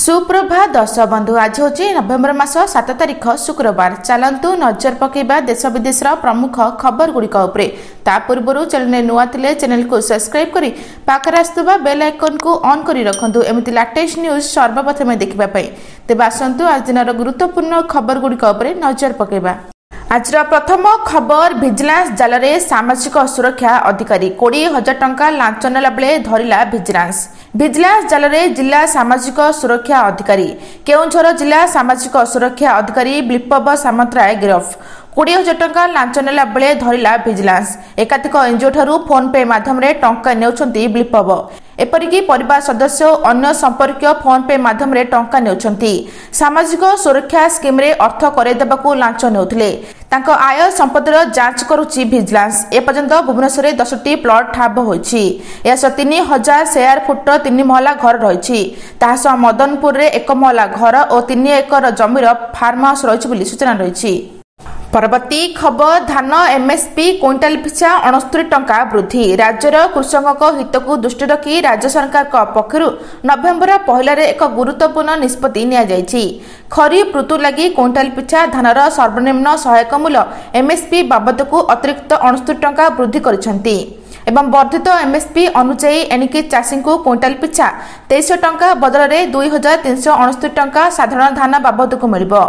सुप्रभात दर्शक बंधु आज हूँ नवेम्बर मास 7 तारिख शुक्रवार। चलतु नजर पकेबा देश विदेश प्रमुख खबर गुड़िक ता पूर्व चैनल नुआ थिले चैनल को सब्सक्राइब करी पाखरे आसुवा बेल आइकन को ऑन करी रखंतु एमिति लेटेस्ट न्यूज सर्वप्रथम देखिबा पई। तेबे आसंतु आज दिनर गुरुत्वपूर्ण खबर गुड़िक नजर पकेबा। आज प्रथम खबर विजिलेंस जाल रे सामाजिक सुरक्षा अधिकारी 20,000 टंका लांच नेला बेले धरिला विजिलेंस जाल रे जिला सामाजिक सुरक्षा अधिकारी केउंझर जिला सामाजिक सुरक्षा अधिकारी विप्लव सामंतराय गिरफ। 20,000 टंका लांच नेला बेले धरिला विजिलेंस। एकाधिक एनजीओ ठारू फोन पे माध्यम रे टंका नेउछंती विप्लव। एपरिकी परिवार सदस्य और अन्य संपर्कीय फोन पे माध्यम रे टंका नेउछंती। सामाजिक सुरक्षा स्कीम रे अर्थ करे देबाकू लांच नेउथिले। तांको आय संपत्तिर जांच करूची विजिलेंस। ए पर्यंत भुवनेश्वर रे 10टी प्लॉट ठाब होईची। एस 3,000 शेयर फुट 3 महला घर रहिची। ताहास मदनपुर रे 1 महला घर और 3 एकर जमीर फार्म हाउस रहिची बोली सूचना रहिची। परवर्ती खबर धान एमएसपी क्विंटाल पिछा 69 टंका वृद्धि। राज्यर कृषकों हित को दृष्टि रखी राज्य सरकार पक्षर नवेम्बर पहला एक गुरुत्वपूर्ण निष्पत्ति नियाଯାଇଛି। खरीफ ऋतु लगी क्विंटाल पिछा धानर सर्वनिम्न सहायक मूल्य एमएसपी बाबद को अतिरिक्त 69 टंका वृद्धि କରିଛନ୍ତି एवं वर्धित एमएसपी अनुसायी एणिकी चाषी को क्विंटाल पिछा 2300 टंका बदल में 2,369 टंका साधारण धान बाबद को मिलिबो।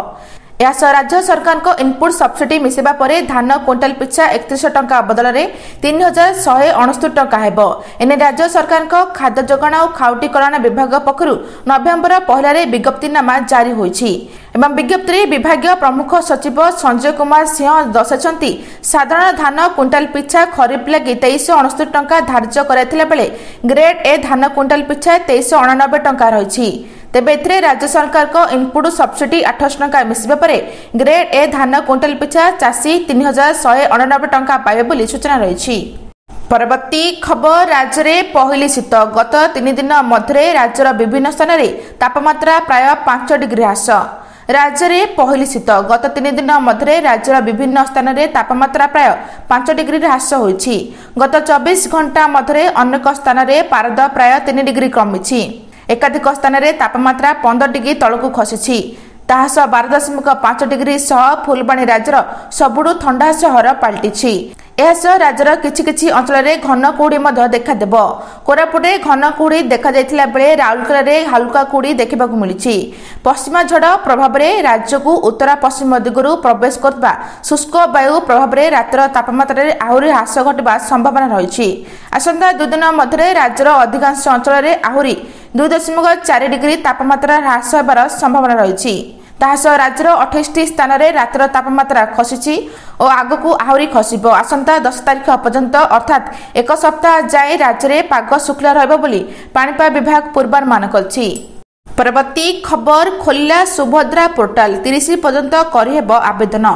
राज्य सरकार को इनपुट सब्सिडी मिसेबा परे धान क्विंटाल पिछा 3100 टंका बदल में 3,169 टंका हेबो। एने राज्य सरकार को खाद्य जोगाण और खाउटीकरण विभाग पक्षरु नवेम्बर पहला विज्ञप्तिनामा जारी होईछि एवं विज्ञप्ति विभागीय प्रमुख सचिव संजय कुमार सिंह दर्शाइछन्ति साधारण धान क्विंटाल पिछा खरीफ लगी 2,369 टंका धार्य कराइथिला बेले ग्रेड ए धान क्विंटाल पिछा 2,389 टंका रहिछि। तेबे एथिरे राज्य सरकार को इनपुट सब्सिडी 28 टंका मिसिबा परे ग्रेड ए धान क्विंटाल पिछा चाषी 3,189 टंका पाइबे बोली सूचना रहिछि। परवर्ती खबर राज्य में पहली शीत गत 3 दिन मध्य राज्यर विभिन्न स्थान में तापमात्रा प्राय 5 डिग्री ह्रास। राज्य में पहली शीत गत 3 दिन मध्य राज्यर विभिन्न स्थान में तापमात्रा प्राय 5 डिग्री ह्रास होईछि। गत 24 घंटा मध्य अनेक स्थान में पारद प्राय 3 डिग्री कमिछि। एकाधिक स्थान में तापमात्रा 15 डिग्री तलकू खसी। ताहास 12.5 डिग्री सह फुलबाणी राज्यर सबुठु ठंडा सहर पलटिछि। एसह राज्यर किछि अंचल में घन कुहुड़ी देखा देब। कोरापुटे घन कुहुड़ी देखा जायतिला बेले राउरकेला रे हल्का कुहुड़ी देखिबाकू मिलिछि। पश्चिमा झड़ प्रभाव में राज्य को उत्तर पश्चिम दिगरू प्रवेश करथिबा शुष्क वायु प्रभाव में रातर तापमात्रा रे आहुरी ह्रास घटिबा संभावना रहिछि। आसंता 2 दिन मध्य राज्यर अधिकांश अंचल में आहुरी 2.4 डिग्री तापमात्रा ह्रास होबार संभावना रहिछि। ताहास राज्यर 28 स्थान में रातर तापमात्रा खसी और आगकू आहुरी खसिब। आसंता 10 तारिख पर्यंत अर्थात 1 सप्ताह जाए राज्य में पाग शुक्ला रहिबो बोली पाणीपाग विभाग पूर्वानुमान करछि। परवर्ती खबर खोलिला सुभद्रा पोर्टाल 30 पर्यंत करिहेब आवेदन।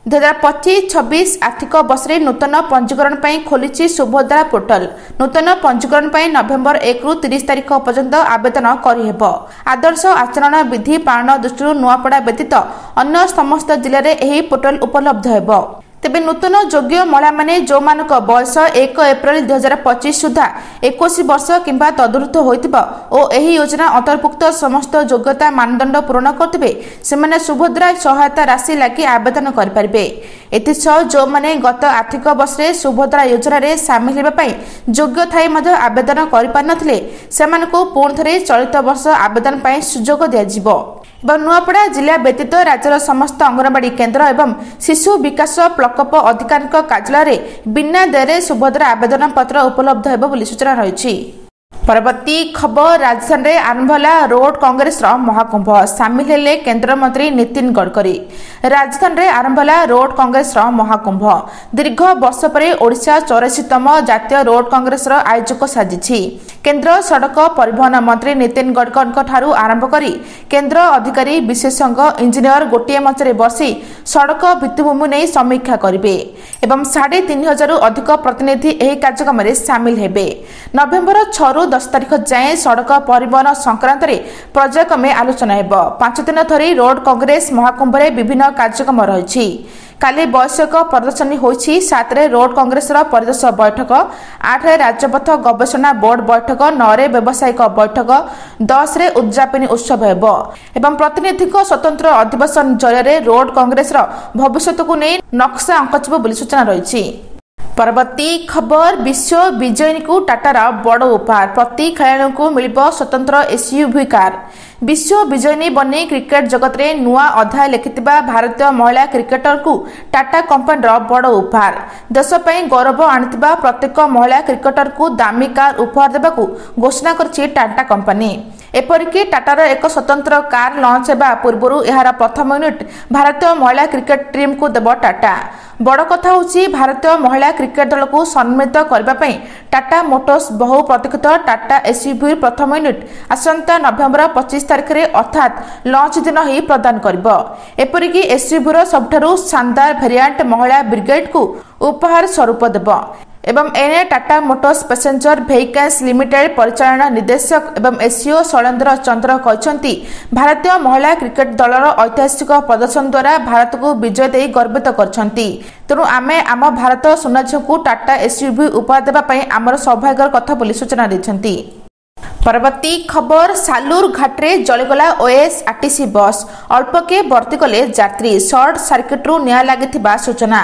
2025-26 आर्थिक वर्ष में नूतन पंजीकरण खोली सुभद्रा पोर्टाल। नूतन पंजीकरण नवेम्बर 1 रु 30 तारिख पर्यंत आवेदन करिहेब। आदर्श आचरण विधि पालन दृष्टि नुआपड़ा व्यतीत अन्य समस्त जिले में यह पोर्टाल उपलब्ध हेबो। तेबे नूतन योग्य महिला माने जो मानक बयस 1 एप्रिल 2025 सुधा 21 वर्ष किंबा तदुर्थ होइतिबा और एही योजना अंतर्भुक्त समस्त योग्यता मानदंड पूर्ण करथिबे सेमाने सुभद्रा सहायता राशि लागि आवेदन करि परिबे। एतिसह जो माने गत आर्थिक वर्ष रे सुभद्रा योजना रे शामिल हेबा पई योग्य थाई मध्ये आवेदन करि पारनथिले सेमानकु पुन थरे चलित वर्ष आवेदन पई सुजोग दिया जिवो। नुआपड़ा जिला व्यतीत राज्यर समस्त अंगनवाड़ी केन्द्र एवं शिशु विकास प्रकल्प अधिकारी कार्यालय बिना देरे सुभद्रा आवेदन पत्र उपलब्ध हेबो बोली सूचना रहिछि। परवर्ती खबर राजस्थान रे आरंभ होला रोड कांग्रेस महाकुंभ सामिल हेले केंद्र मंत्री नितिन गडकरी। राजस्थान रे आरंभ होला रोड कांग्रेस महाकुंभ। दीर्घ वर्ष पर ओडिशा 84तम जातीय रोड कांग्रेस आयोजक साजिछि। केंद्र सड़क परिवहन मंत्री नितिन गडकरी ठारू आरंभ करी केंद्र अधिकारी विशेषज्ञ इंजीनियर गोटे मंच रे बसी सड़क भित्तिभूमि नहीं समीक्षा करिवे एवं 3,500 अधिक प्रतिनिधि एही कार्यक्रम रे शामिल हेबे। नवेम्बर 6 रु 10 तारिख जाए सड़क परिवहन संक्रांत में पर्यायक्रमे आलोचना हेब। 5 दिन धरी रोड कांग्रेस महाकुंभ में विभिन्न कार्यक्रम रही। काली वैषयिक प्रदर्शनी होइछि। 7 रे रोड कांग्रेस परिदर्श बैठक, 8 रे राज्यपथ गवेषणा बोर्ड बैठक, 9 रे व्यावसायिक बैठक, 10 रे उद्यापनी उत्सव हेब एवं प्रतिनिधिक स्वतंत्र अधिवेशन जरिए रोड कांग्रेस भविष्य को नहीं नक्शा अंकचिब बोली सूचना रही। परवर्ती खबर विश्व विजयिनी को टाटार बड़ उपहार, प्रति खेलाड़ी को मिल स्वतंत्र एसयूवी कार। विश्व विजयिनी बनी क्रिकेट जगत रे नुआ अध्याय लिखिथिबा भारतीय महिला क्रिकेटर को टाटा कंपनी बड़ उपहार। देश ପାଇଁ गौरव आनिथिबा प्रत्येक महिला क्रिकेटर को दामी कार उपहार देबाकू घोषणा करछि टाटा कंपनी। एपरिकी टाटार एक स्वतंत्र कार लॉन्च हेबा पूर्व यार प्रथम यूनिट भारतीय महिला क्रिकेट टीम को देव टाटा। बड़ कथा होछि भारतीय महिला क्रिकेट दल को सम्मानित करने टाटा मोटर्स बहु प्रतीक्षित टाटा एसयूवी प्रथम यूनिट आसंता नवेम्बर 25 तारिख रे अर्थात लॉन्च दिन ही प्रदान करिबो। एपरिकी एसयूवी सबठारु शानदार वेरिएंट महिला ब्रिगेड को उपहार स्वरूप देव एवं एने Tata Motors Passenger Vehicles Limited परिचालना निर्देशक एवं एसईओ शैलेन्द्र चंद्र कहते भारतीय महिला क्रिकेट दलर ऐतिहासिक प्रदर्शन द्वारा भारत को विजय दे गर्वित करछंती। तेणु आमे आम भारत सुनाझ को टाटा एसयूवी उपहार देवाई आमर सौभाग्यर कथा बोली सूचना देछंती। परवर्ती खबर सालुर घाटे जलिगला ओएसआरटीसी बस, अल्पके भर्ती कले यात्री, सर्ट सर्किट्रु निया लागिथिबा सूचना।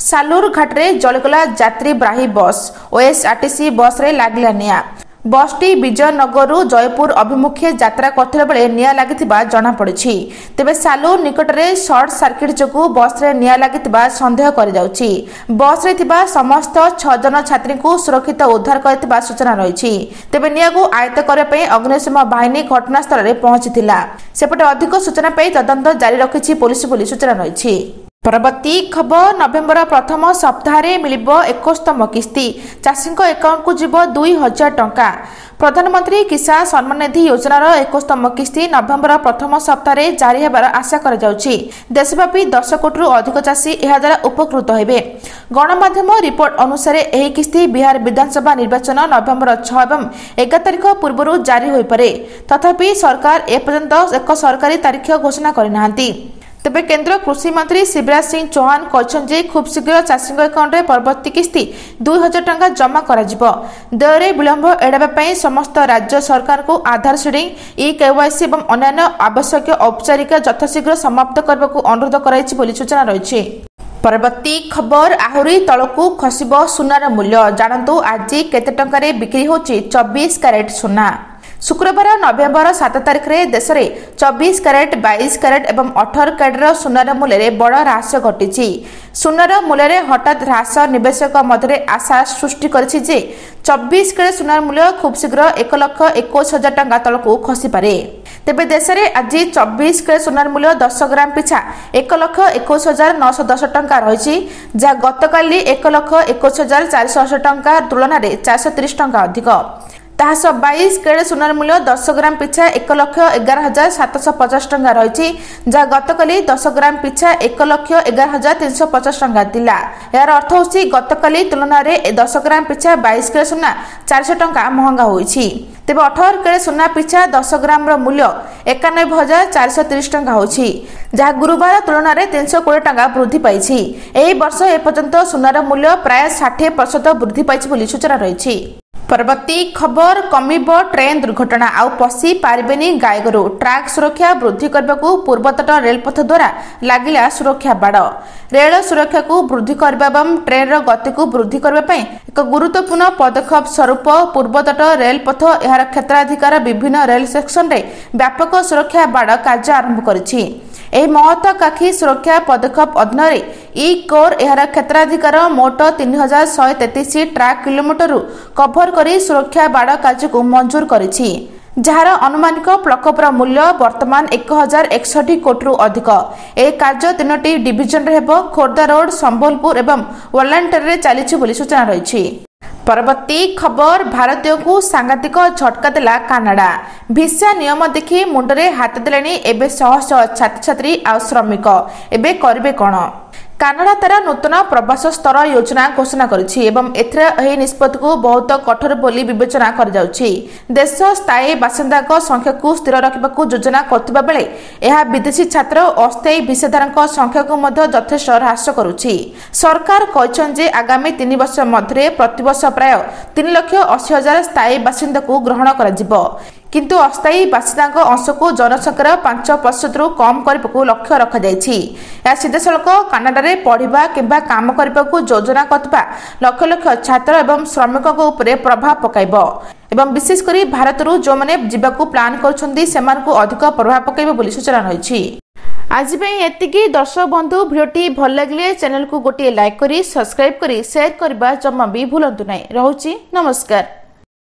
सालुर घाटे जलिगला यात्री ब्राही बस, ओएसआरटीसी बस रे लागला निया। बसटी विजयनगर जयपुर अभिमुखे यात्रा करथिबा बेले निया लागिथिबा जणा पड़िछि। तेबे सालुर निकटरे शॉर्ट सर्किट जोगु बस रे निया लागिथिबा संदेह कर जाउछि। बस रे थिबा समस्त 6 जन छात्री को सुरक्षित उद्धार करथिबा सूचना रहिछि। तेबे निया को आयत्त करबा पई अग्निशम बाहिनी घटनास्थल रे पहुंचिथिला। सेपटे अधिक सूचना पई तदंत जारी रखिछि पुलिस बोली सूचना रहिछि। परवर्ती खबर नवेम्बर प्रथम सप्ताह मिलिब 21तम किस्ती, चाषी एकाउंट को जीव 2000 टंका। प्रधानमंत्री किसान सम्मान निधि योजनार 21तम किस्ती नवेम्बर प्रथम सप्ताह जारी होबार आशा कर देशव्यापी 10 कोटी अधिक चाषी यह द्वारा उपकृत हेबे। गणमाध्यम रिपोर्ट अनुसार यह किस्ती बिहार विधानसभा निर्वाचन नवेम्बर 6 और 11 तारिख पूर्व जारी हो पारे। तथापि सरकार एपर्यंत एक सरकारी तारीख घोषणा करना। तेबे केंद्र कृषि मंत्री शिवराज सिंह चौहान कहते खूब शीघ्र चाषी अकाउंट में परवर्ती किस्ती 2000 टंका जमा करा। दर विलंब एड़ाई समस्त राज्य सरकार को आधार सीडिंग, ई-केवाईसी और अन्य आवश्यक औपचारिक यथाशीघ्र समाप्त करने को अनुरोध कराई सूचना रही। परवर्ती खबर आहुरी तलकू खसिब सुनार मूल्य, जानतु आज केते टंकारे बिक्री होची 24 कैरेट सुना। शुक्रवार नवेम्बर 7 तारिख में देश में 24 कैरेट, 22 कैरेट और 18 कैरेट सुनार मूल्य में बड़ ह्रास घटी। सुनार मूल्य में हठात ह्रास निवेशक मध्य आशा सृष्टि करिछि जे 24 कैरेट सुनार मूल्य खूब शीघ्र 1,21,000 टंका तलकू खसीपे। तेबे देश में आज 24 कैरेट सुनार मूल्य 10 ग्राम पिछा 1,21,910 टंका रही, जहाँ गतकाली 1,21,480 टंका तुलन में 430 टंका अधिक। 22 कैरेट सुनार मूल्य 10 ग्राम पिछा 1,11,750 टंका रही, जहाँ गतकाली 10 ग्राम पिछा 1,11,350 टंका थिला। यार अर्थ होछि गतकाली तुलन में 10 ग्राम पिछा 22 कैरेट सुना 400 टंका महंगा होइछि। तेबे 18 कैरेट सुना पिछा 10 ग्राम मूल्य 91,430 टंका होछि, जहाँ गुरुवार तुलन में 320 टंका वृद्धि पाइछि। एही वर्ष एपर्यंत सुनार मूल्य प्राय 60% वृद्धि पाइछि बोली सूचना रही। परवर्ती खबर कमिब ट्रेन दुर्घटना, आउ पशि पारिबेनी गायगोरु। ट्रैक सुरक्षा वृद्धि करने को पूर्वतट रेलपथ द्वारा लागिला सुरक्षा बाड़। रेल सुरक्षा को वृद्धि करने एवं ट्रेन गति को वृद्धि करने एक गुरुत्वपूर्ण पदक्षेप स्वरूप पूर्वतट रेलपथ यार क्षेत्राधिकार विभिन्न रेल सेक्शन रे व्यापक सुरक्षा बाड़ कार्य आरंभ करिछि। एही महत्वाकांक्षी सुरक्षा पदक्षेप अधीन ई कोर यार क्षेत्राधिकार मोट 3133 ट्रैक किलोमीटर कभर करी सुरक्षा बाड़ कार्य को मंजूर करिछि, जार अनुमानिक प्रकल्पर मूल्य वर्तमान 1061 कोटी अधिक। यह कार्य 3टी डिविजन हेब, खोर्धा रोड, संबलपुर और वलांटेर चली बोली सूचना रही। परवर्ती खबर भारतीय को सांघातिक झटका देला कानाडा। भिसा नियम देखि मुंडरे हाथ देलेनी एबे शह शह छात्र छात्री आ श्रमिक। एबे करिवे कोन? कानाडा तार नूतन प्रवास स्तर योजना घोषणा करिछि एवं एथरे निष्पत्ति को बहुत कठोर बोली विवेचना कर जाउछि। देश स्थायी बासिंदाक संख्या को स्थिर रखा योजना करथिबा बेले यह विदेशी छात्र और अस्थायी भिसाधारक संख्या को यथेष्ट ह्रास करुछि। सरकार कहछन जे आगामी 3 वर्ष मध्य प्रतिवर्ष प्राय 3,80,000 स्थायी बासिंदा को ग्रहण करा किंतु अस्थायी बासिंदा अंश को जनसंख्यार 5% रु कम करने लक्ष्य रखा जायछि। सीधासलख कानाडा पढ़ा किंबा काम करने को योजना करथिबा लक्ष लक्ष छात्र एवं श्रमिकों उपरे प्रभाव पकाइब एवं विशेषकर भारत रु जो माने जीवाकू प्लान करछन्ती सेमानकू अधिक प्रभाव पकाइब बोली सूचना रहिछि। आज एतिकी दर्शक बंधु भिडियोटी भल लगे चैनल को गोटे लाइक करी सब्सक्राइब करी शेयर करबा जम्मा भी भूलंतु नहीं। रहुछि नमस्कार।